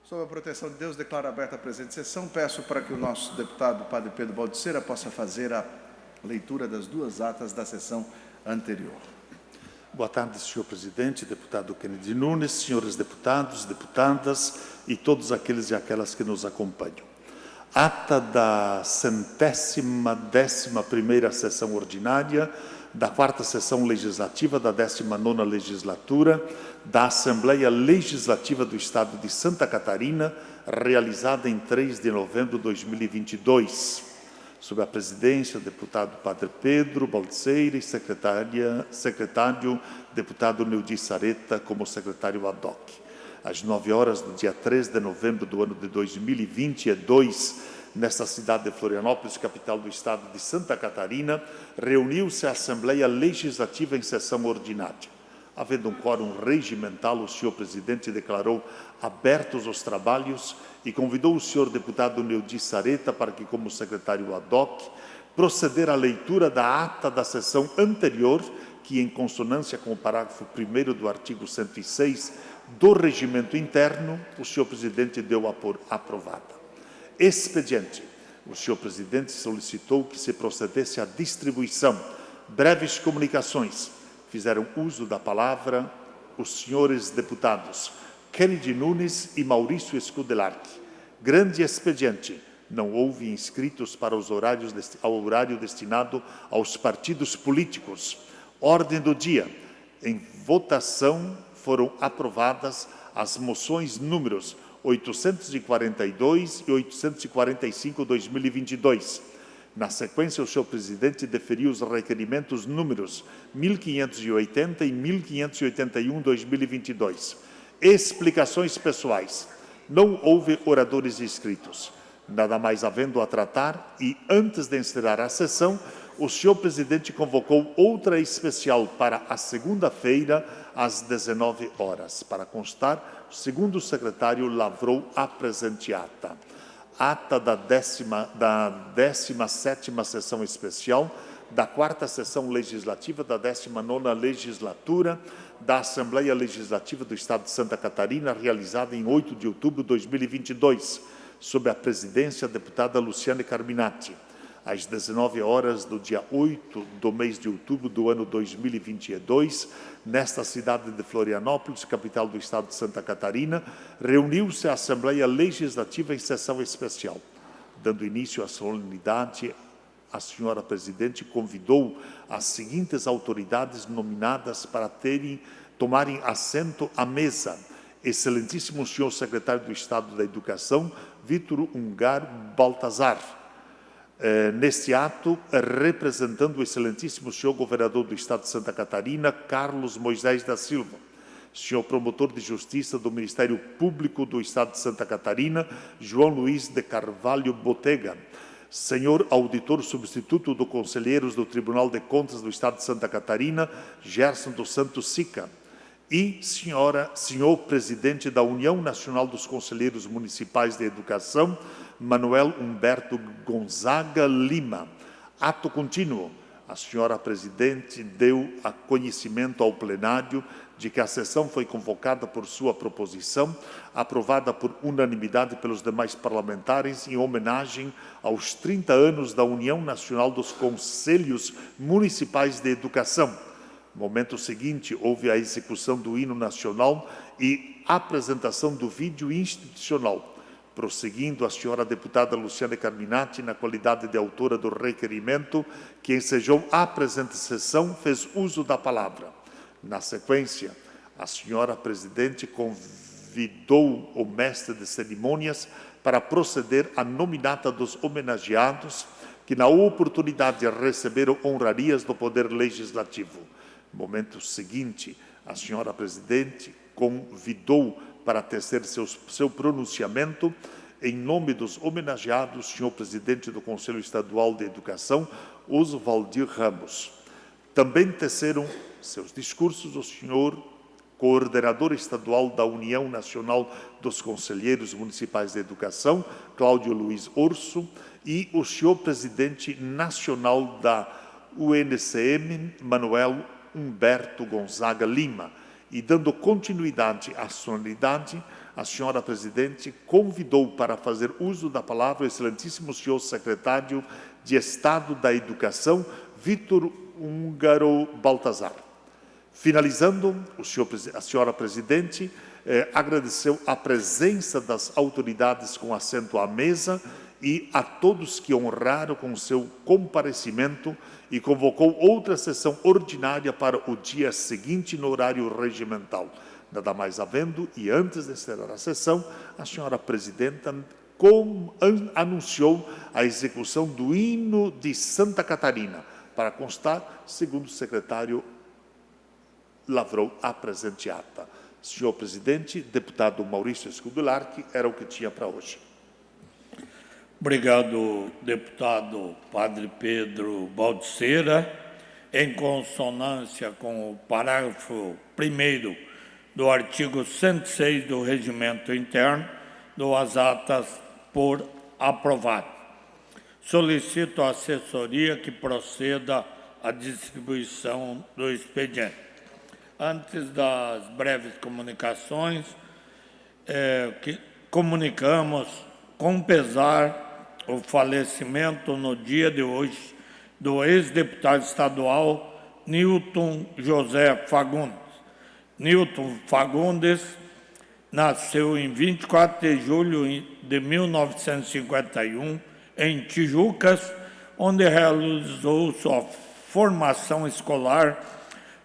Sob a proteção de Deus, declaro aberta a presente sessão. Peço para que o nosso deputado Padre Pedro Baldiceira possa fazer a leitura das duas atas da sessão anterior. Boa tarde, senhor presidente, deputado Kennedy Nunes, senhores deputados, deputadas e todos aqueles e aquelas que nos acompanham. Ata da 111ª sessão ordinária da 4ª sessão legislativa da 19ª legislatura da Assembleia Legislativa do Estado de Santa Catarina, realizada em 3 de novembro de 2022, sob a presidência do deputado Padre Pedro Baldiceira e secretário deputado Neudi Sareta como secretário ad hoc. Às 9 horas do dia 3 de novembro do ano de 2022, nesta cidade de Florianópolis, capital do estado de Santa Catarina, reuniu-se a Assembleia Legislativa em sessão ordinária. Havendo um quórum regimental, o senhor presidente declarou abertos os trabalhos e convidou o senhor deputado Neudi Sareta para que, como secretário ad hoc, proceder à leitura da ata da sessão anterior, que, em consonância com o parágrafo 1º do artigo 106 do Regimento Interno, o senhor presidente deu a por aprovada. Expediente. O senhor presidente solicitou que se procedesse à distribuição. Breves comunicações. Fizeram uso da palavra os senhores deputados Kennedy Nunes e Maurício Scudelarque. Grande expediente. Não houve inscritos para ao horário destinado aos partidos políticos. Ordem do dia. Em votação foram aprovadas as moções números 842 e 845/2022. Na sequência, o senhor presidente deferiu os requerimentos números 1580 e 1581/2022. Explicações pessoais. Não houve oradores inscritos. Nada mais havendo a tratar e, antes de encerrar a sessão, o senhor presidente convocou outra especial para a segunda-feira, às 19 horas. Para constar, o segundo secretário lavrou a presente ata. Ata da 17ª sessão especial, da 4ª sessão legislativa da 19ª legislatura da Assembleia Legislativa do Estado de Santa Catarina, realizada em 8 de outubro de 2022, sob a presidência da deputada Luciane Carminati. Às 19 horas do dia 8 do mês de outubro do ano 2022, nesta cidade de Florianópolis, capital do estado de Santa Catarina, reuniu-se a Assembleia Legislativa em sessão especial. Dando início à solenidade, a senhora presidente convidou as seguintes autoridades nominadas para tomarem assento à mesa. Excelentíssimo senhor secretário do Estado da Educação, Vítor Ungaro Baltazar. Neste ato, representando o excelentíssimo senhor governador do Estado de Santa Catarina, Carlos Moisés da Silva, senhor promotor de Justiça do Ministério Público do Estado de Santa Catarina, João Luiz de Carvalho Botega, senhor auditor substituto do Conselheiros do Tribunal de Contas do Estado de Santa Catarina, Gerson dos Santos Sica, e senhor presidente da União Nacional dos Conselheiros Municipais de Educação, Manuel Humberto Gonzaga Lima. Ato contínuo. A senhora presidente deu a conhecimento ao plenário de que a sessão foi convocada por sua proposição, aprovada por unanimidade pelos demais parlamentares, em homenagem aos 30 anos da União Nacional dos Conselhos Municipais de Educação. No momento seguinte, houve a execução do hino nacional e apresentação do vídeo institucional. Prosseguindo, a senhora deputada Luciane Carminati, na qualidade de autora do requerimento, que ensejou a presente sessão, fez uso da palavra. Na sequência, a senhora presidente convidou o mestre de cerimônias para proceder à nominata dos homenageados, que na oportunidade receberam honrarias do Poder Legislativo. No momento seguinte, a senhora presidente convidou para tecer seu pronunciamento, em nome dos homenageados, senhor presidente do Conselho Estadual de Educação, Oswaldir Ramos. Também teceram seus discursos o senhor coordenador estadual da União Nacional dos Conselheiros Municipais de Educação, Cláudio Luiz Orso, e o senhor presidente nacional da UNCM, Manuel Humberto Gonzaga Lima. E dando continuidade à solenidade, a senhora presidente convidou para fazer uso da palavra o excelentíssimo senhor secretário de Estado da Educação, Vítor Húngaro Baltazar. Finalizando, a senhora presidente agradeceu a presença das autoridades com assento à mesa e a todos que honraram com seu comparecimento e convocou outra sessão ordinária para o dia seguinte no horário regimental. Nada mais havendo, e antes de encerrar a sessão, a senhora presidenta anunciou a execução do hino de Santa Catarina. Para constar, segundo o secretário, lavrou a presente ata. Senhor presidente, deputado Maurício Escudularque, era o que tinha para hoje. Obrigado, deputado Padre Pedro Baltzeira. Em consonância com o parágrafo 1º do artigo 106 do Regimento Interno, dou as atas por aprovado. Solicito à assessoria que proceda à distribuição do expediente. Antes das breves comunicações, comunicamos com pesar o falecimento no dia de hoje do ex-deputado estadual Newton José Fagundes. Newton Fagundes nasceu em 24 de julho de 1951 em Tijucas, onde realizou sua formação escolar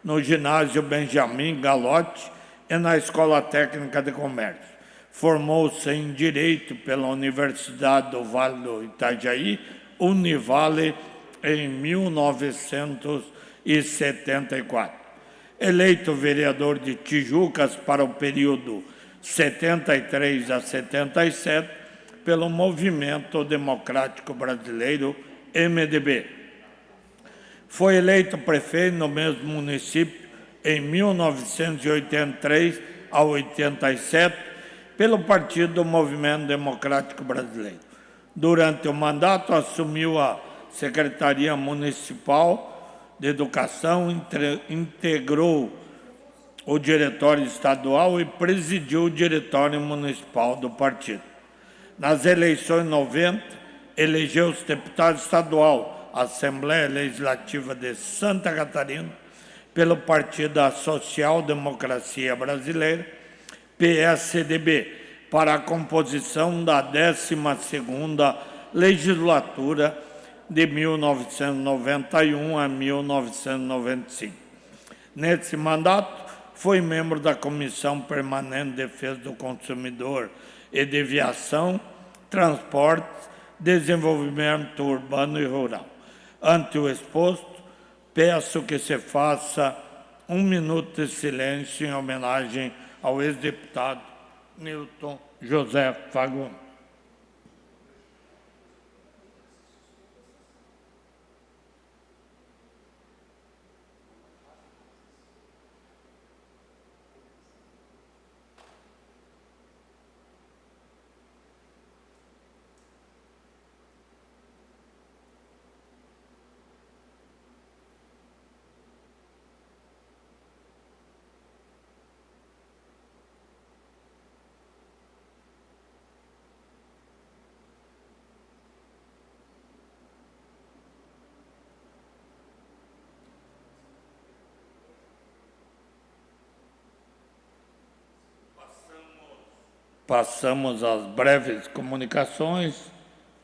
no ginásio Benjamin Galotti e na Escola Técnica de Comércio. Formou-se em Direito pela Universidade do Vale do Itajaí, Univale, em 1974. Eleito vereador de Tijucas para o período 73 a 77 pelo Movimento Democrático Brasileiro, MDB. Foi eleito prefeito no mesmo município em 1983 a 87 pelo Partido do Movimento Democrático Brasileiro. Durante o mandato, assumiu a Secretaria Municipal de Educação, integrou o Diretório Estadual e presidiu o Diretório Municipal do partido. Nas eleições 90, elegeu-se deputado estadual à Assembleia Legislativa de Santa Catarina pelo Partido da Social Democracia Brasileira, PSDB, para a composição da 12ª legislatura de 1991 a 1995. Nesse mandato, foi membro da Comissão Permanente de Defesa do Consumidor e de Viação, Transportes, Desenvolvimento Urbano e Rural. Ante o exposto, peço que se faça 1 minuto de silêncio em homenagem ao ex-deputado Newton José Fagundes. Passamos às breves comunicações.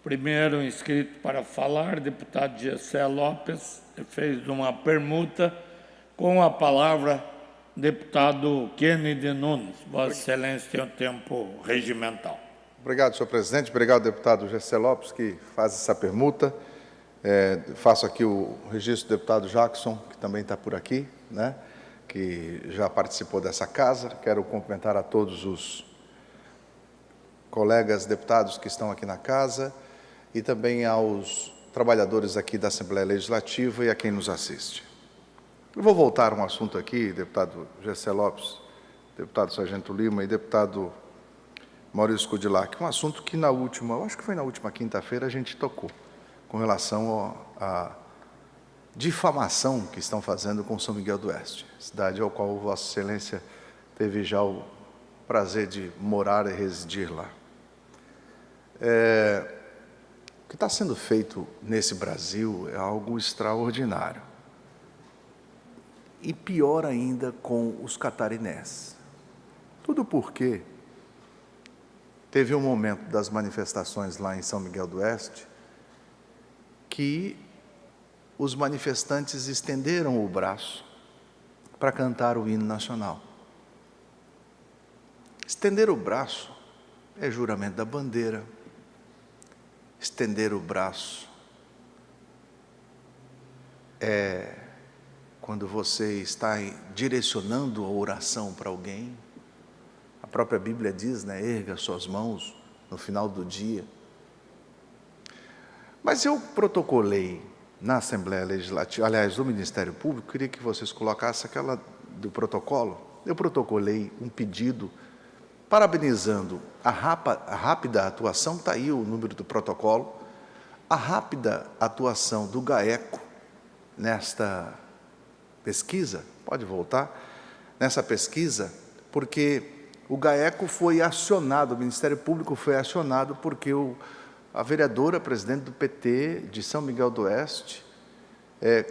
Primeiro inscrito para falar, deputado Gessé Lopes, fez uma permuta. Com a palavra, deputado Kennedy Nunes. Vossa Excelência tem o tempo regimental. Obrigado, senhor presidente. Obrigado, deputado Gessé Lopes, que faz essa permuta. Faço aqui o registro do deputado Jackson, que também está por aqui, né, que já participou dessa casa. Quero cumprimentar a todos os colegas deputados que estão aqui na casa e também aos trabalhadores aqui da Assembleia Legislativa e a quem nos assiste. Eu vou voltar a um assunto aqui, deputado Gessé Lopes, deputado Sargento Lima e deputado Maurício Escudularque, um assunto que eu acho que foi na última quinta-feira, a gente tocou, com relação à difamação que estão fazendo com São Miguel do Oeste, cidade ao qual Vossa Excelência teve já o prazer de morar e residir lá. O que está sendo feito nesse Brasil é algo extraordinário. E pior ainda com os catarinenses. Tudo porque teve um momento das manifestações lá em São Miguel do Oeste que os manifestantes estenderam o braço para cantar o hino nacional. Estender o braço é juramento da bandeira. Estender o braço é quando você está direcionando a oração para alguém. A própria Bíblia diz, né, erga suas mãos no final do dia. Mas eu protocolei na Assembleia Legislativa, aliás, do Ministério Público, queria que vocês colocassem aquela do protocolo. Eu protocolei um pedido parabenizando a rápida atuação, está aí o número do protocolo, a rápida atuação do GAECO nesta pesquisa, pode voltar, nessa pesquisa, porque o GAECO foi acionado, o Ministério Público foi acionado porque a vereadora, presidente do PT de São Miguel do Oeste,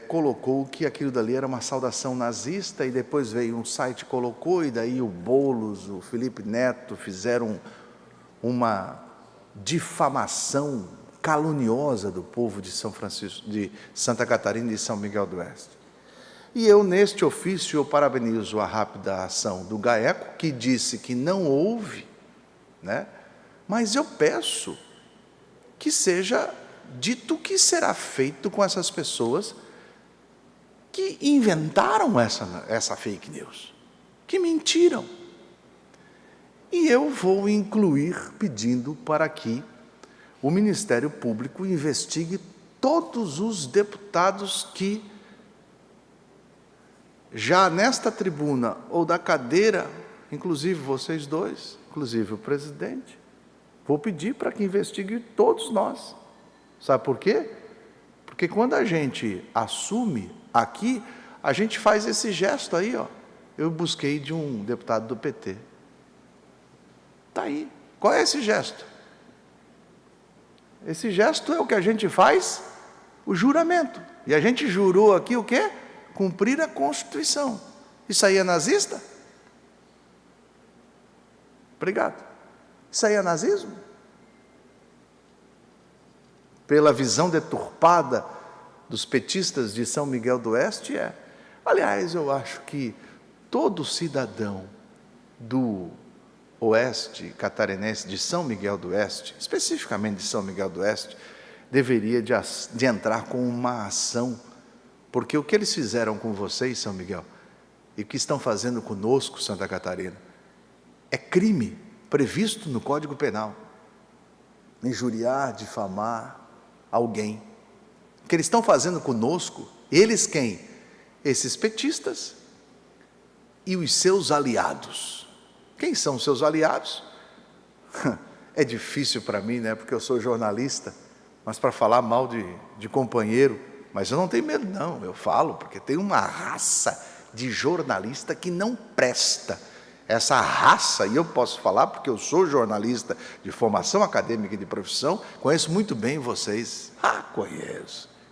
colocou que aquilo dali era uma saudação nazista, e depois veio um site, colocou, e daí o Boulos, o Felipe Neto fizeram uma difamação caluniosa do povo de São Francisco, de Santa Catarina e São Miguel do Oeste. E eu, neste ofício, eu parabenizo a rápida ação do GAECO, que disse que não houve, né? Mas eu peço que seja dito o que será feito com essas pessoas que inventaram essa fake news, que mentiram. E eu vou incluir pedindo para que o Ministério Público investigue todos os deputados que, já nesta tribuna ou da cadeira, inclusive vocês dois, inclusive o presidente, vou pedir para que investigue todos nós. Sabe por quê? Porque quando a gente assume aqui, a gente faz esse gesto aí, ó. Eu busquei de um deputado do PT. Está aí. Qual é esse gesto? Esse gesto é o que a gente faz, o juramento. E a gente jurou aqui o quê? Cumprir a Constituição. Isso aí é nazista? Obrigado. Isso aí é nazismo? Pela visão deturpada dos petistas de São Miguel do Oeste, é. Aliás, eu acho que todo cidadão do Oeste catarinense, de São Miguel do Oeste, especificamente de São Miguel do Oeste, deveria de entrar com uma ação, porque o que eles fizeram com vocês, São Miguel, e o que estão fazendo conosco, Santa Catarina, é crime previsto no Código Penal. Injuriar, difamar alguém. O que eles estão fazendo conosco, eles quem? Esses petistas e os seus aliados. Quem são os seus aliados? É difícil para mim, né? Porque eu sou jornalista, mas para falar mal de companheiro, mas eu não tenho medo não, eu falo, porque tem uma raça de jornalista que não presta. Essa raça, e eu posso falar porque eu sou jornalista de formação acadêmica e de profissão, conheço muito bem vocês.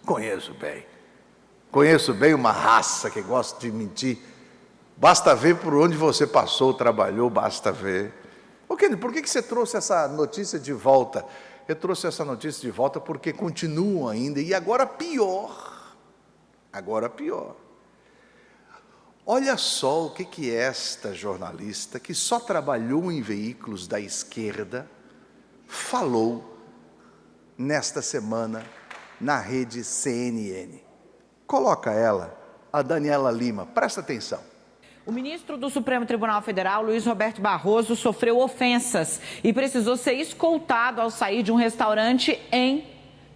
Conheço bem. Conheço bem uma raça que gosta de mentir. Basta ver por onde você passou, trabalhou, basta ver. Por que você trouxe essa notícia de volta? Eu trouxe essa notícia de volta porque continuam ainda, e agora pior. Olha só o que esta jornalista, que só trabalhou em veículos da esquerda, falou nesta semana na rede CNN. Coloca ela, a Daniela Lima, presta atenção. O ministro do Supremo Tribunal Federal, Luiz Roberto Barroso, sofreu ofensas e precisou ser escoltado ao sair de um restaurante em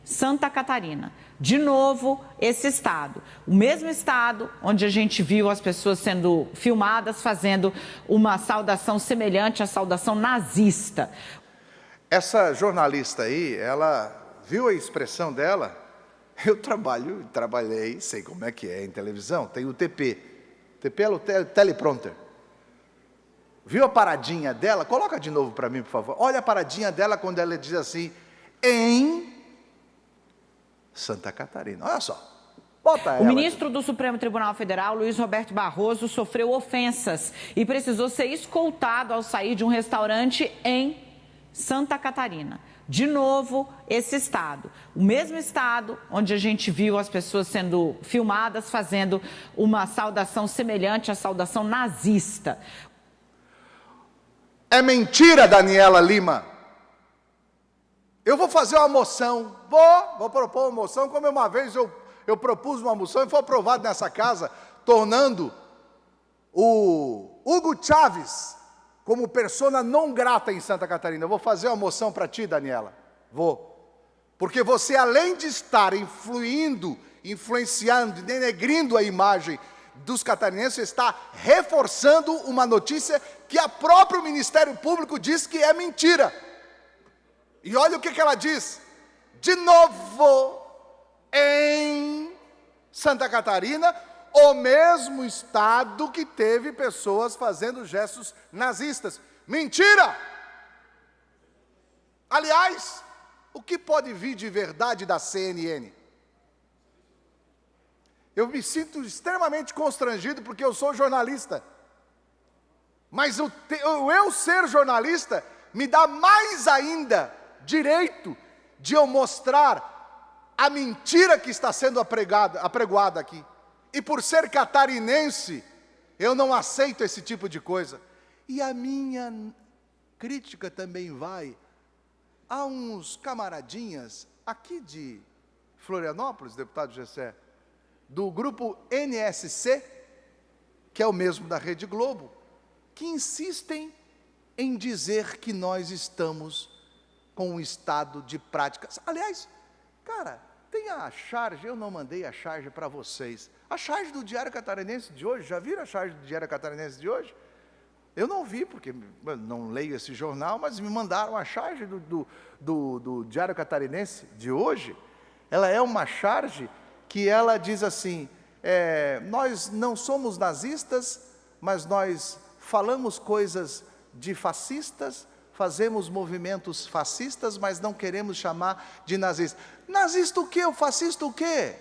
Santa Catarina. De novo, esse estado, o mesmo estado onde a gente viu as pessoas sendo filmadas fazendo uma saudação semelhante à saudação nazista. Essa jornalista aí, ela viu a expressão dela? Eu trabalhei, sei como é que é em televisão, tem o TP. TP é o teleprompter. Viu a paradinha dela? Coloca de novo para mim, por favor. Olha a paradinha dela quando ela diz assim, em Santa Catarina. Olha só. Bota ela. O ministro do Supremo Tribunal Federal, Luiz Roberto Barroso, sofreu ofensas e precisou ser escoltado ao sair de um restaurante em Santa Catarina. De novo, esse estado. O mesmo estado onde a gente viu as pessoas sendo filmadas fazendo uma saudação semelhante à saudação nazista. É mentira, Daniela Lima. Eu vou fazer uma moção, vou propor uma moção, como uma vez eu propus uma moção e foi aprovado nessa casa, tornando o Hugo Chávez como persona não grata em Santa Catarina. Eu vou fazer uma moção para ti, Daniela. Vou. Porque você, além de estar influenciando, denegrindo a imagem dos catarinenses, está reforçando uma notícia que a próprio Ministério Público diz que é mentira. E olha o que ela diz. De novo, em Santa Catarina, o mesmo estado que teve pessoas fazendo gestos nazistas. Mentira! Aliás, o que pode vir de verdade da CNN? Eu me sinto extremamente constrangido porque eu sou jornalista. Mas eu ser jornalista me dá mais ainda direito de eu mostrar a mentira que está sendo apregoada aqui. E por ser catarinense, eu não aceito esse tipo de coisa. E a minha crítica também vai a uns camaradinhas aqui de Florianópolis, deputado Gessé, do grupo NSC, que é o mesmo da Rede Globo, que insistem em dizer que nós estamos com um estado de práticas. Aliás, cara, tem a charge, eu não mandei a charge para vocês. A charge do Diário Catarinense de hoje, já viram a charge do Diário Catarinense de hoje? Eu não vi, porque eu não leio esse jornal, mas me mandaram a charge do Diário Catarinense de hoje. Ela é uma charge que ela diz assim, nós não somos nazistas, mas nós falamos coisas de fascistas, fazemos movimentos fascistas, mas não queremos chamar de nazista. Nazista o quê? O fascista o quê?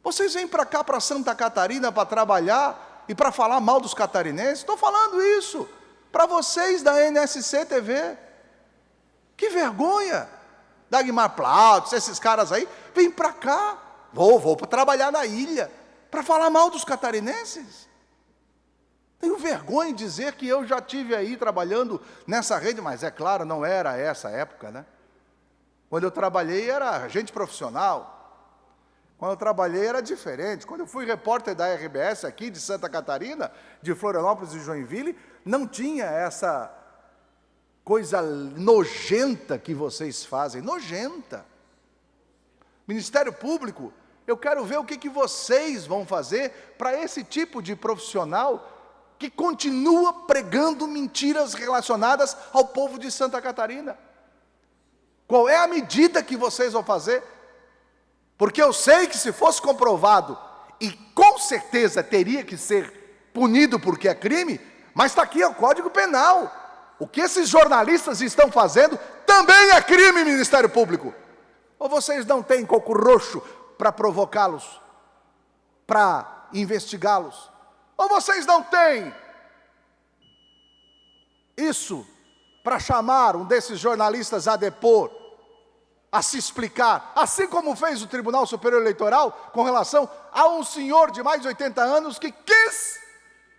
Vocês vêm para cá, para Santa Catarina, para trabalhar e para falar mal dos catarinenses? Estou falando isso para vocês da NSC TV. Que vergonha! Dagmar Plautz, esses caras aí, vêm para cá. Vou para trabalhar na ilha, para falar mal dos catarinenses. Tenho vergonha de dizer que eu já tive aí trabalhando nessa rede, mas é claro, não era essa época, né? Quando eu trabalhei era agente profissional. Quando eu trabalhei era diferente. Quando eu fui repórter da RBS aqui de Santa Catarina, de Florianópolis e Joinville, não tinha essa coisa nojenta que vocês fazem. Nojenta. Ministério Público, eu quero ver o que vocês vão fazer para esse tipo de profissional que continua pregando mentiras relacionadas ao povo de Santa Catarina. Qual é a medida que vocês vão fazer? Porque eu sei que se fosse comprovado, e com certeza teria que ser punido porque é crime, mas está aqui o Código Penal. O que esses jornalistas estão fazendo também é crime, Ministério Público. Ou vocês não têm coco roxo para provocá-los, para investigá-los? Ou vocês não têm isso para chamar um desses jornalistas a depor, a se explicar, assim como fez o Tribunal Superior Eleitoral com relação a um senhor de mais de 80 anos que quis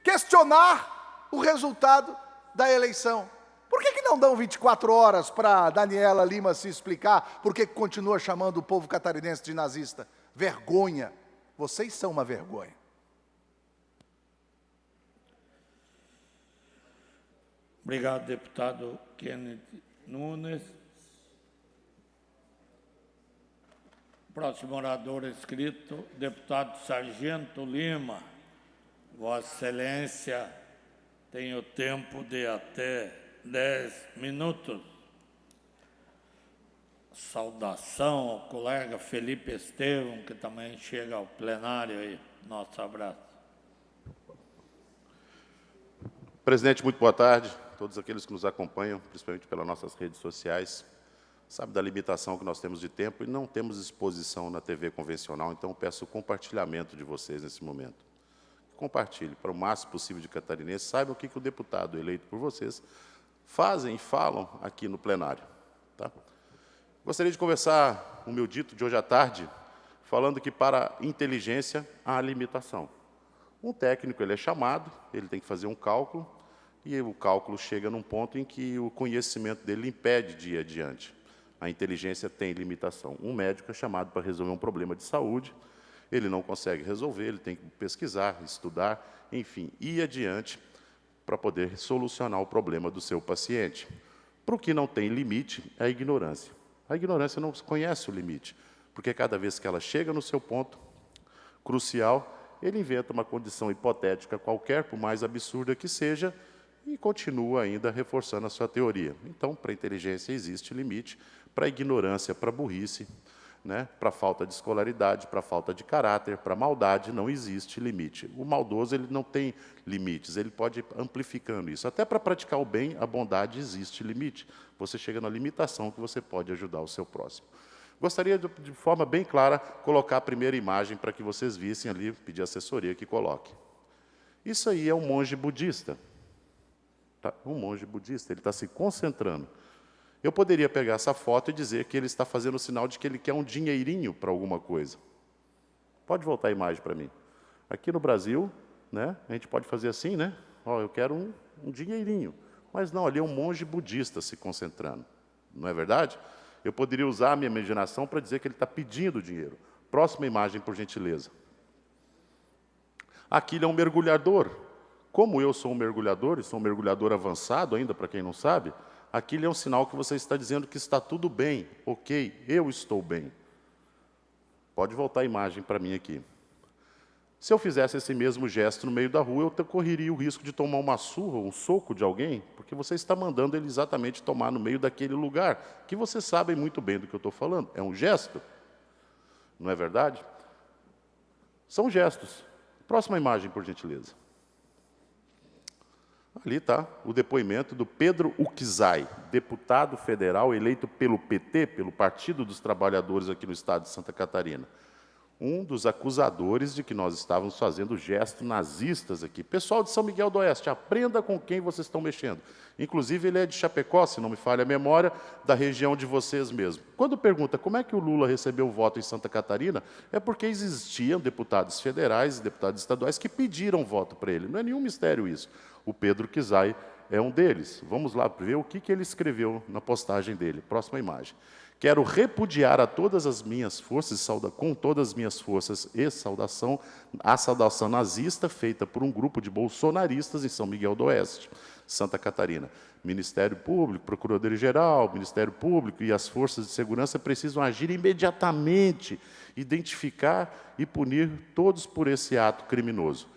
questionar o resultado da eleição? Por que não dão 24 horas para Daniela Lima se explicar por que continua chamando o povo catarinense de nazista? Vergonha. Vocês são uma vergonha. Obrigado, deputado Kenneth Nunes. Próximo orador inscrito, deputado Sargento Lima. Vossa Excelência tem o tempo de até 10 minutos. Saudação ao colega Felipe Estevão, que também chega ao plenário aí. Nosso abraço. Presidente, muito boa tarde. Todos aqueles que nos acompanham, principalmente pelas nossas redes sociais, sabe da limitação que nós temos de tempo e não temos exposição na TV convencional, então peço o compartilhamento de vocês nesse momento. Compartilhe para o máximo possível de catarinenses, saibam o que o deputado eleito por vocês fazem e falam aqui no plenário. Tá? Gostaria de começar o meu dito de hoje à tarde, falando que para a inteligência há limitação. Um técnico ele é chamado, ele tem que fazer um cálculo, e o cálculo chega num ponto em que o conhecimento dele impede de ir adiante. A inteligência tem limitação. Um médico é chamado para resolver um problema de saúde, ele não consegue resolver, ele tem que pesquisar, estudar, enfim, ir adiante para poder solucionar o problema do seu paciente. Para o que não tem limite é a ignorância. A ignorância não conhece o limite, porque cada vez que ela chega no seu ponto crucial, ele inventa uma condição hipotética qualquer, por mais absurda que seja, e continua ainda reforçando a sua teoria. Então, para a inteligência existe limite, para a ignorância, para a burrice, né, para a falta de escolaridade, para a falta de caráter, para a maldade, não existe limite. O maldoso ele não tem limites, ele pode ir amplificando isso. Até para praticar o bem, a bondade existe limite. Você chega na limitação que você pode ajudar o seu próximo. Gostaria, de forma bem clara, colocar a primeira imagem para que vocês vissem ali, pedir a assessoria que coloque. Isso aí é um monge budista. Tá? Um monge budista, ele está se concentrando. Eu poderia pegar essa foto e dizer que ele está fazendo o sinal de que ele quer um dinheirinho para alguma coisa. Pode voltar a imagem para mim. Aqui no Brasil, né, a gente pode fazer assim, né? Ó, eu quero um dinheirinho. Mas não, ali é um monge budista se concentrando. Não é verdade? Eu poderia usar a minha imaginação para dizer que ele está pedindo dinheiro. Próxima imagem, por gentileza. Aqui ele é um mergulhador. Como eu sou um mergulhador, e sou um mergulhador avançado ainda, para quem não sabe, aquilo é um sinal que você está dizendo que está tudo bem, ok, eu estou bem. Pode voltar a imagem para mim aqui. Se eu fizesse esse mesmo gesto no meio da rua, eu correria o risco de tomar uma surra, um soco de alguém, porque você está mandando ele exatamente tomar no meio daquele lugar, que vocês sabem muito bem do que eu estou falando. É um gesto, não é verdade? São gestos. Próxima imagem, por gentileza. Ali está o depoimento do Pedro Ukzai, deputado federal eleito pelo PT, pelo Partido dos Trabalhadores aqui no estado de Santa Catarina. Um dos acusadores de que nós estávamos fazendo gestos nazistas aqui. Pessoal de São Miguel do Oeste, aprenda com quem vocês estão mexendo. Inclusive, ele é de Chapecó, se não me falha a memória, da região de vocês mesmo. Quando pergunta como é que o Lula recebeu o voto em Santa Catarina, é porque existiam deputados federais e deputados estaduais que pediram voto para ele. Não é nenhum mistério isso. O Pedro Ukzai é um deles. Vamos lá ver o que ele escreveu na postagem dele. Próxima imagem. Quero repudiar a todas as minhas forças, com todas as minhas forças e a saudação nazista feita por um grupo de bolsonaristas em São Miguel do Oeste, Santa Catarina. Ministério Público, Procuradoria-Geral, Ministério Público e as forças de segurança precisam agir imediatamente, identificar e punir todos por esse ato criminoso.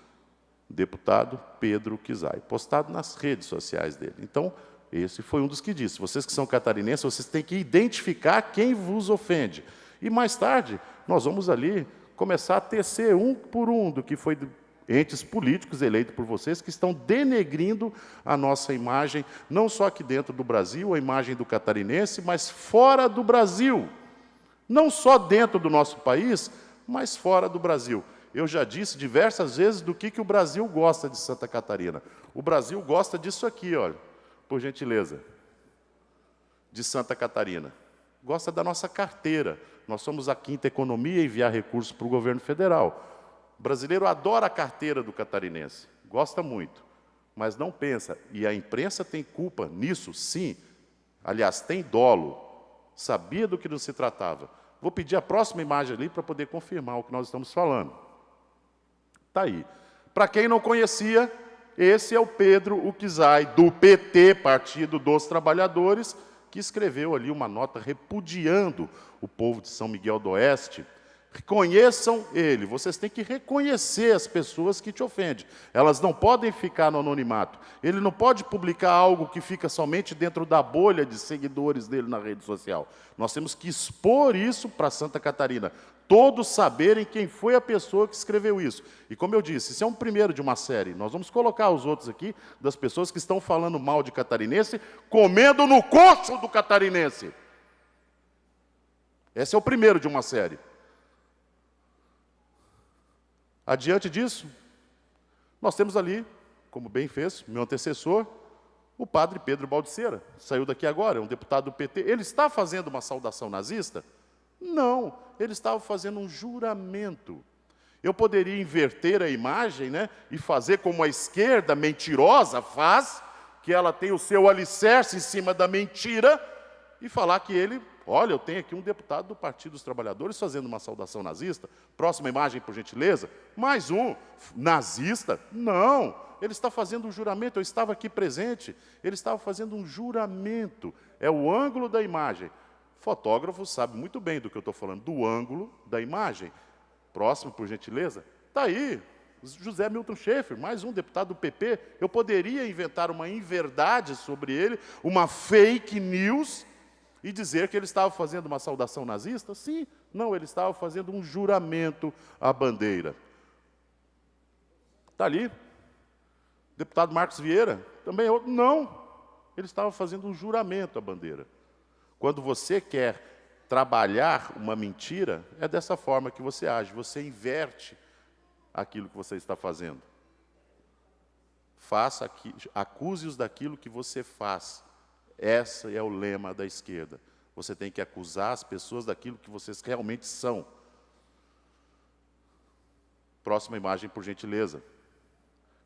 Deputado Pedro Ukzai, postado nas redes sociais dele. Então, esse foi um dos que disse, vocês que são catarinenses, vocês têm que identificar quem vos ofende. E mais tarde, nós vamos ali começar a tecer um por um do que foi entes políticos eleitos por vocês, que estão denegrindo a nossa imagem, não só aqui dentro do Brasil, a imagem do catarinense, mas fora do Brasil. Não só dentro do nosso país, mas fora do Brasil. Eu já disse diversas vezes do que o Brasil gosta de Santa Catarina. O Brasil gosta disso aqui, olha, por gentileza, de Santa Catarina. Gosta da nossa carteira. Nós somos a quinta economia a enviar recursos para o governo federal. O brasileiro adora a carteira do catarinense, gosta muito, mas não pensa. E a imprensa tem culpa nisso, sim. Aliás, tem dolo. Sabia do que não se tratava. Vou pedir a próxima imagem ali para poder confirmar o que nós estamos falando. Está aí. Para quem não conhecia, esse é o Pedro Ukzai, do PT, Partido dos Trabalhadores, que escreveu ali uma nota repudiando o povo de São Miguel do Oeste. Reconheçam ele. Vocês têm que reconhecer as pessoas que te ofendem. Elas não podem ficar no anonimato. Ele não pode publicar algo que fica somente dentro da bolha de seguidores dele na rede social. Nós temos que expor isso para Santa Catarina. todos saberem quem foi a pessoa que escreveu isso. E como eu disse, isso é um primeiro de uma série. Nós vamos colocar os outros aqui, das pessoas que estão falando mal de catarinense, comendo no coxo do catarinense. Esse é o primeiro de uma série. Adiante disso, nós temos ali, como bem fez meu antecessor, o padre Pedro Baldiceira. Saiu daqui agora, é um deputado do PT. Ele está fazendo uma saudação nazista? Não, ele estava fazendo um juramento. Eu poderia inverter a imagem, né, e fazer como a esquerda mentirosa faz, que ela tem o seu alicerce em cima da mentira, e falar que ele, olha, eu tenho aqui um deputado do Partido dos Trabalhadores fazendo uma saudação nazista. Próxima imagem, por gentileza. Mais um, nazista? Não, ele está fazendo um juramento, eu estava aqui presente, ele estava fazendo um juramento. É o ângulo da imagem. Fotógrafo sabe muito bem do que eu estou falando, do ângulo da imagem. Próximo, por gentileza. Está aí, José Milton Schaefer, mais um deputado do PP. Eu poderia inventar uma inverdade sobre ele, uma fake news, e dizer que ele estava fazendo uma saudação nazista? Sim, não, ele estava fazendo um juramento à bandeira. Está ali. Deputado Marcos Vieira, também outro. Não, ele estava fazendo um juramento à bandeira. Quando você quer trabalhar uma mentira, é dessa forma que você age, você inverte aquilo que você está fazendo. Faça aqui, acuse-os daquilo que você faz. Esse é o lema da esquerda. Você tem que acusar as pessoas daquilo que vocês realmente são. Próxima imagem, por gentileza.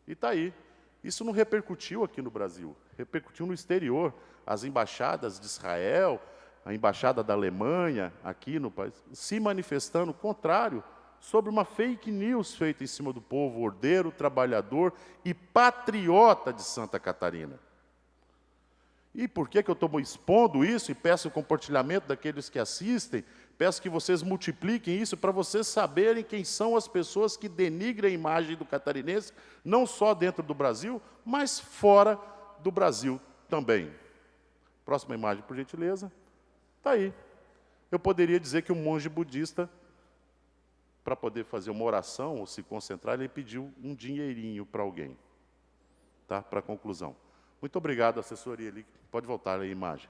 E está aí. Isso não repercutiu aqui no Brasil, repercutiu no exterior. As embaixadas de Israel, a embaixada da Alemanha, aqui no país, se manifestando contrário sobre uma fake news feita em cima do povo ordeiro, trabalhador e patriota de Santa Catarina. E por que eu estou expondo isso e peço o compartilhamento daqueles que assistem? Peço que vocês multipliquem isso para vocês saberem quem são as pessoas que denigrem a imagem do catarinense, não só dentro do Brasil, mas fora do Brasil também. Próxima imagem, por gentileza. Está aí. Eu poderia dizer que um monge budista, para poder fazer uma oração ou se concentrar, ele pediu um dinheirinho para alguém. Tá? Para a conclusão. Muito obrigado, assessoria ali. Pode voltar aí a imagem.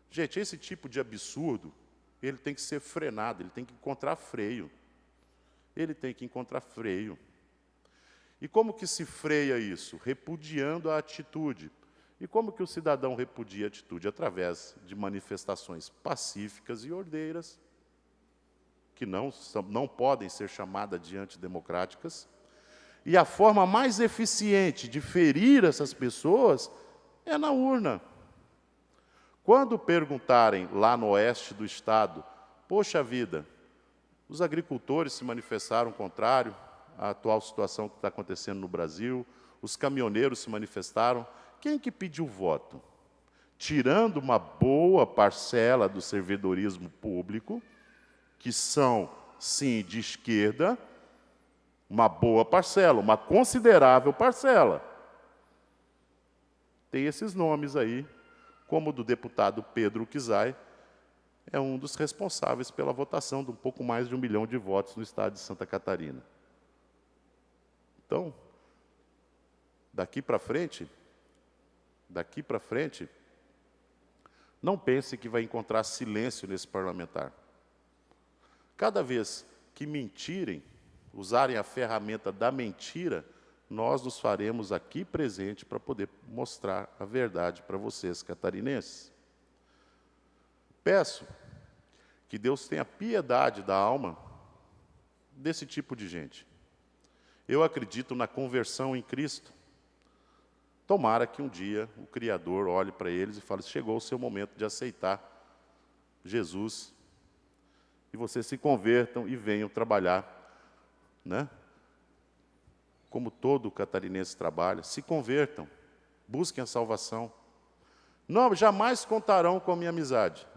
Gente, esse tipo de absurdo, ele tem que ser frenado, ele tem que encontrar freio. Ele tem que encontrar freio. E como que se freia isso? Repudiando a atitude. E como que o cidadão repudia a atitude? Através de manifestações pacíficas e ordeiras, que não podem ser chamadas de antidemocráticas. E a forma mais eficiente de ferir essas pessoas é na urna. Quando perguntarem lá no oeste do estado, poxa vida, os agricultores se manifestaram contrário à atual situação que está acontecendo no Brasil, os caminhoneiros se manifestaram, quem que pediu voto? Tirando uma boa parcela do servidorismo público, que são, sim, de esquerda, uma boa parcela, uma considerável parcela. Tem esses nomes aí, como o do deputado Pedro Uquizai, é um dos responsáveis pela votação de um pouco mais de 1 milhão de votos no estado de Santa Catarina. Então, daqui para frente, não pense que vai encontrar silêncio nesse parlamentar. Cada vez que mentirem, usarem a ferramenta da mentira, nós nos faremos aqui presente para poder mostrar a verdade para vocês, catarinenses. Peço que Deus tenha piedade da alma desse tipo de gente. Eu acredito na conversão em Cristo. Tomara que um dia o Criador olhe para eles e fale, chegou o seu momento de aceitar Jesus, e vocês se convertam e venham trabalhar, né? Como todo catarinense trabalha, se convertam, busquem a salvação. Não, jamais contarão com a minha amizade,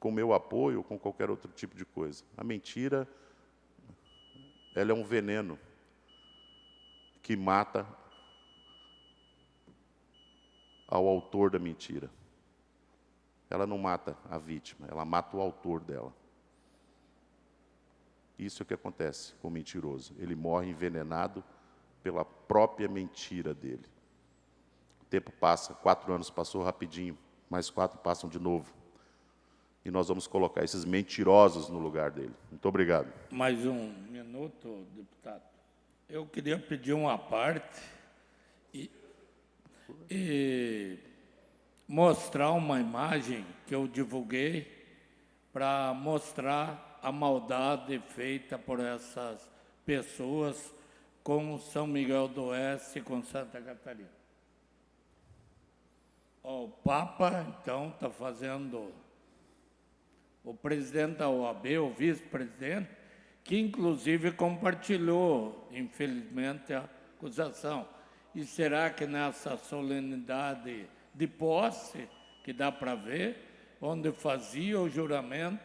com o meu apoio ou com qualquer outro tipo de coisa. A mentira, ela é um veneno que mata ao autor da mentira. Ela não mata a vítima, ela mata o autor dela. Isso é o que acontece com o mentiroso. Ele morre envenenado pela própria mentira dele. O tempo passa, 4 anos passou rapidinho, mais 4 passam de novo. E nós vamos colocar esses mentirosos no lugar dele. Muito obrigado. Mais um minuto, deputado. Eu queria pedir uma parte e mostrar uma imagem que eu divulguei para mostrar a maldade feita por essas pessoas com São Miguel do Oeste e com Santa Catarina. O Papa, então, está fazendo... O presidente da OAB, o vice-presidente, que inclusive compartilhou, infelizmente, a acusação. E será que nessa solenidade de posse, que dá para ver, onde fazia o juramento,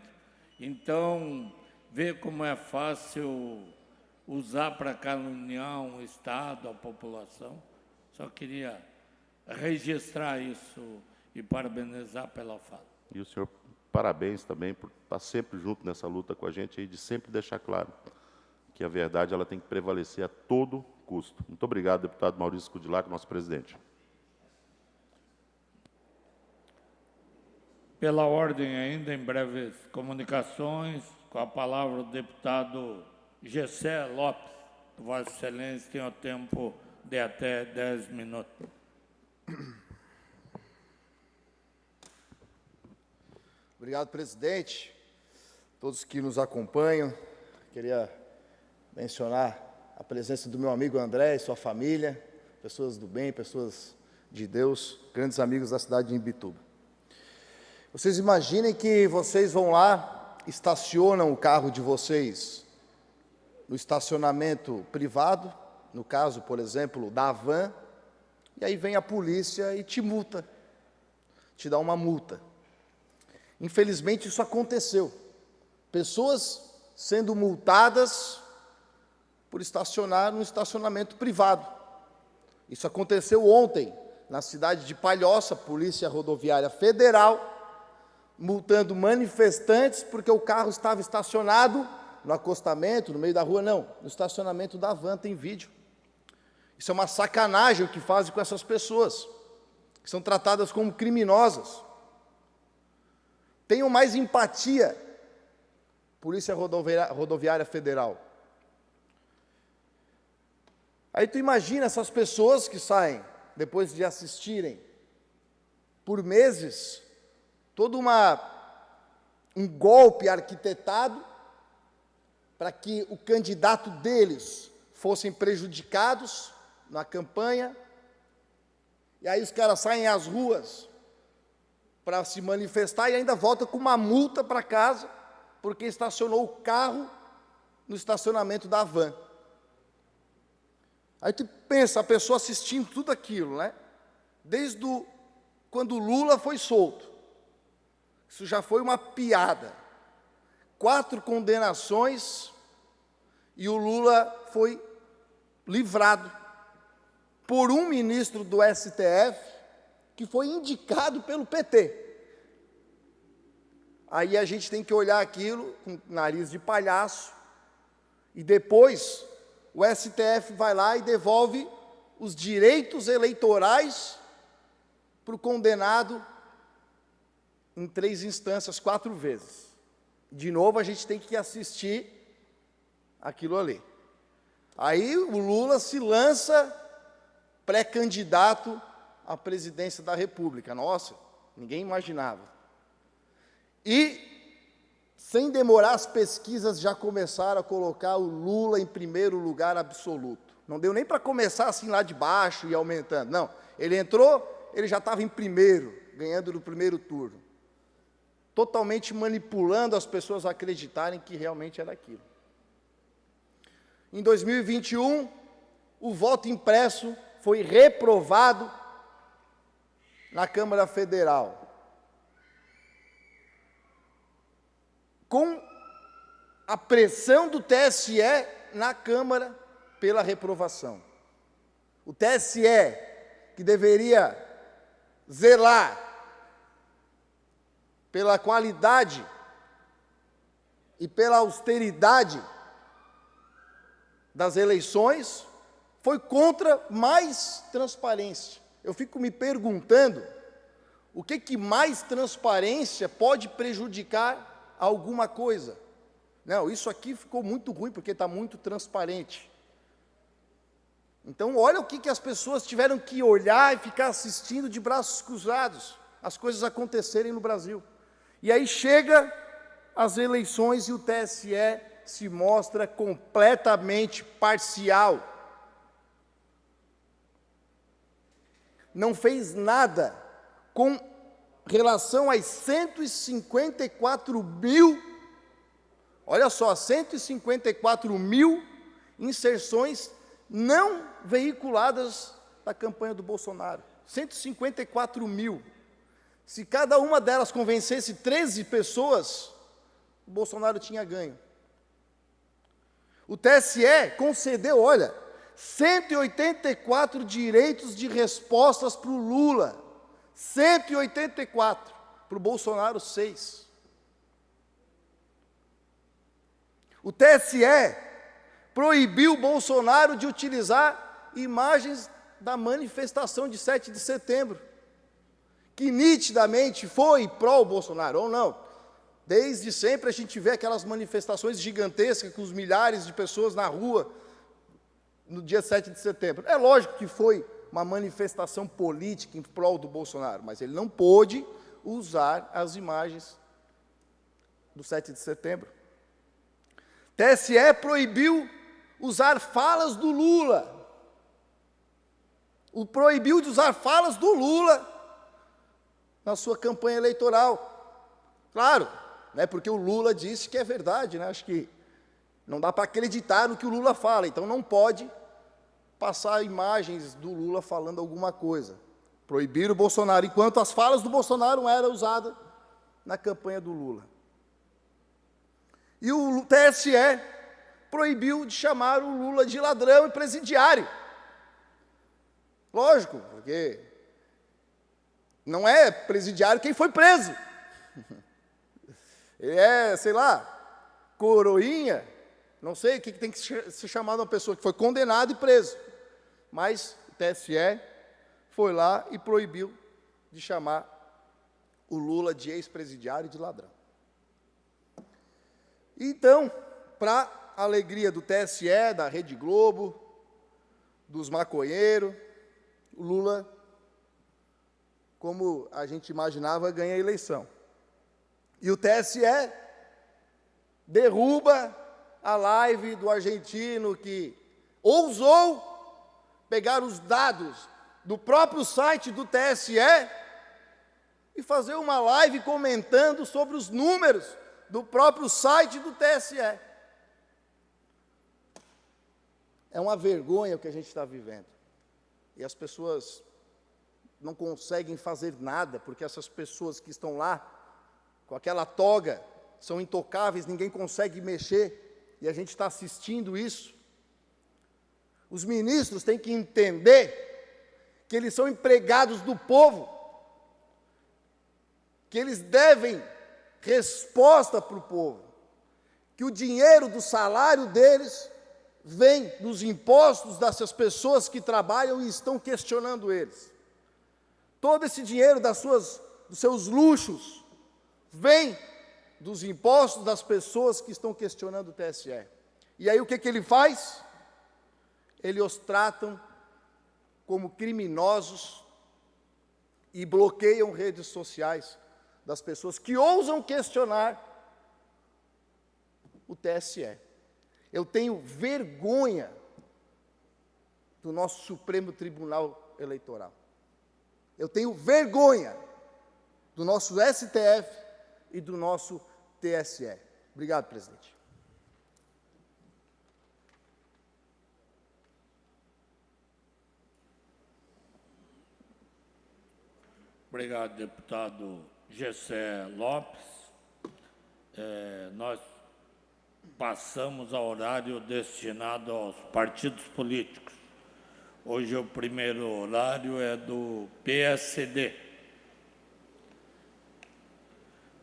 então, vê como é fácil usar para caluniar um Estado, a população. Só queria registrar isso e parabenizar pela fala. E o senhor, parabéns também por estar sempre junto nessa luta com a gente, e de sempre deixar claro que a verdade ela tem que prevalecer a todo custo. Muito obrigado, deputado Maurício Kudilac, nosso presidente. Pela ordem ainda, em breves comunicações, com a palavra o deputado Gessé Lopes. Vossa Excelência tem o tempo de até 10 minutos. Obrigado, presidente. Todos que nos acompanham, queria mencionar a presença do meu amigo André e sua família, pessoas do bem, pessoas de Deus, grandes amigos da cidade de Imbituba. Vocês imaginem que vocês vão lá, estacionam o carro de vocês no estacionamento privado, no caso, por exemplo, da van, e aí vem a polícia e te multa, te dá uma multa. Infelizmente, isso aconteceu. Pessoas sendo multadas por estacionar no estacionamento privado. Isso aconteceu ontem, na cidade de Palhoça, Polícia Rodoviária Federal, multando manifestantes porque o carro estava estacionado no acostamento, no meio da rua, não, no estacionamento da van, tem vídeo. Isso é uma sacanagem o que fazem com essas pessoas, que são tratadas como criminosas. Tenham mais empatia, Polícia Rodoviária Federal. Aí tu imagina essas pessoas que saem, depois de assistirem, por meses, todo um golpe arquitetado para que o candidato deles fossem prejudicados na campanha, e aí os caras saem às ruas para se manifestar e ainda volta com uma multa para casa, porque estacionou o carro no estacionamento da van. Aí tu pensa, a pessoa assistindo tudo aquilo, né? Desde quando o Lula foi solto. Isso já foi uma piada. 4 condenações e o Lula foi livrado por um ministro do STF que foi indicado pelo PT. Aí a gente tem que olhar aquilo com nariz de palhaço e depois o STF vai lá e devolve os direitos eleitorais para o condenado em 3 instâncias, 4 vezes. De novo, a gente tem que assistir aquilo ali. Aí o Lula se lança pré-candidato à presidência da República. Nossa, ninguém imaginava. E, sem demorar, as pesquisas já começaram a colocar o Lula em primeiro lugar absoluto. Não deu nem para começar assim lá de baixo e aumentando. Não, ele entrou, ele já estava em primeiro, ganhando no primeiro turno. Totalmente manipulando as pessoas a acreditarem que realmente era aquilo. Em 2021, o voto impresso foi reprovado na Câmara Federal. Com a pressão do TSE na Câmara pela reprovação. O TSE, que deveria zelar pela qualidade e pela austeridade das eleições foi contra mais transparência. Eu fico me perguntando o que mais transparência pode prejudicar alguma coisa. Não, isso aqui ficou muito ruim porque está muito transparente. Então, olha o que as pessoas tiveram que olhar e ficar assistindo de braços cruzados as coisas acontecerem no Brasil. E aí chega as eleições e o TSE se mostra completamente parcial. Não fez nada com relação às 154 mil, olha só, 154 mil inserções não veiculadas da campanha do Bolsonaro. 154 mil. Se cada uma delas convencesse 13 pessoas, o Bolsonaro tinha ganho. O TSE concedeu, olha, 184 direitos de respostas para o Lula. 184. Para o Bolsonaro, 6. O TSE proibiu o Bolsonaro de utilizar imagens da manifestação de 7 de setembro, que nitidamente foi pró-Bolsonaro, ou não. Desde sempre a gente vê aquelas manifestações gigantescas com os milhares de pessoas na rua no dia 7 de setembro. É lógico que foi uma manifestação política em prol do Bolsonaro, mas ele não pôde usar as imagens do 7 de setembro. TSE proibiu usar falas do Lula. Proibiu de usar falas do Lula na sua campanha eleitoral. Claro, né, porque o Lula disse que é verdade, né? Acho que não dá para acreditar no que o Lula fala, então não pode passar imagens do Lula falando alguma coisa. Proibiram o Bolsonaro, enquanto as falas do Bolsonaro não eram usadas na campanha do Lula. E o TSE proibiu de chamar o Lula de ladrão e presidiário. Lógico, porque não é presidiário quem foi preso. Ele é, sei lá, coroinha, não sei o que tem que ser chamado uma pessoa que foi condenada e preso. Mas o TSE foi lá e proibiu de chamar o Lula de ex-presidiário e de ladrão. Então, para a alegria do TSE, da Rede Globo, dos maconheiros, o Lula, como a gente imaginava, ganha a eleição. E o TSE derruba a live do argentino que ousou pegar os dados do próprio site do TSE e fazer uma live comentando sobre os números do próprio site do TSE. É uma vergonha o que a gente está vivendo. E as pessoas não conseguem fazer nada, porque essas pessoas que estão lá, com aquela toga, são intocáveis, ninguém consegue mexer, e a gente está assistindo isso. Os ministros têm que entender que eles são empregados do povo, que eles devem resposta para o povo, que o dinheiro do salário deles vem dos impostos dessas pessoas que trabalham e estão questionando eles. Todo esse dinheiro dos seus luxos vem dos impostos das pessoas que estão questionando o TSE. E aí o que ele faz? Eles os tratam como criminosos e bloqueiam redes sociais das pessoas que ousam questionar o TSE. Eu tenho vergonha do nosso Supremo Tribunal Eleitoral. Eu tenho vergonha do nosso STF e do nosso TSE. Obrigado, presidente. Obrigado, deputado Gessé Lopes. Nós passamos ao horário destinado aos partidos políticos. Hoje o primeiro horário é do PSD.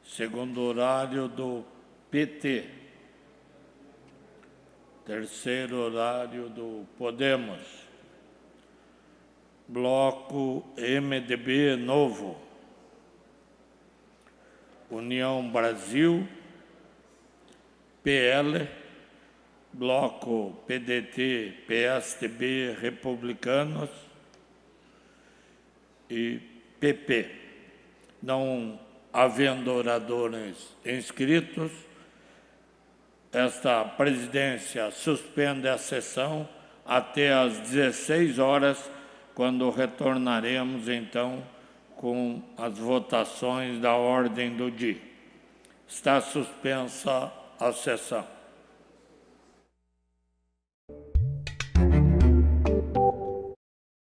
Segundo horário do PT. terceiro horário do Podemos. Bloco MDB Novo. União Brasil, PL, Bloco PDT, PSDB, Republicanos e PP. Não havendo oradores inscritos, esta presidência suspende a sessão até às 16 horas, quando retornaremos, então, com as votações da ordem do dia. Está suspensa a sessão.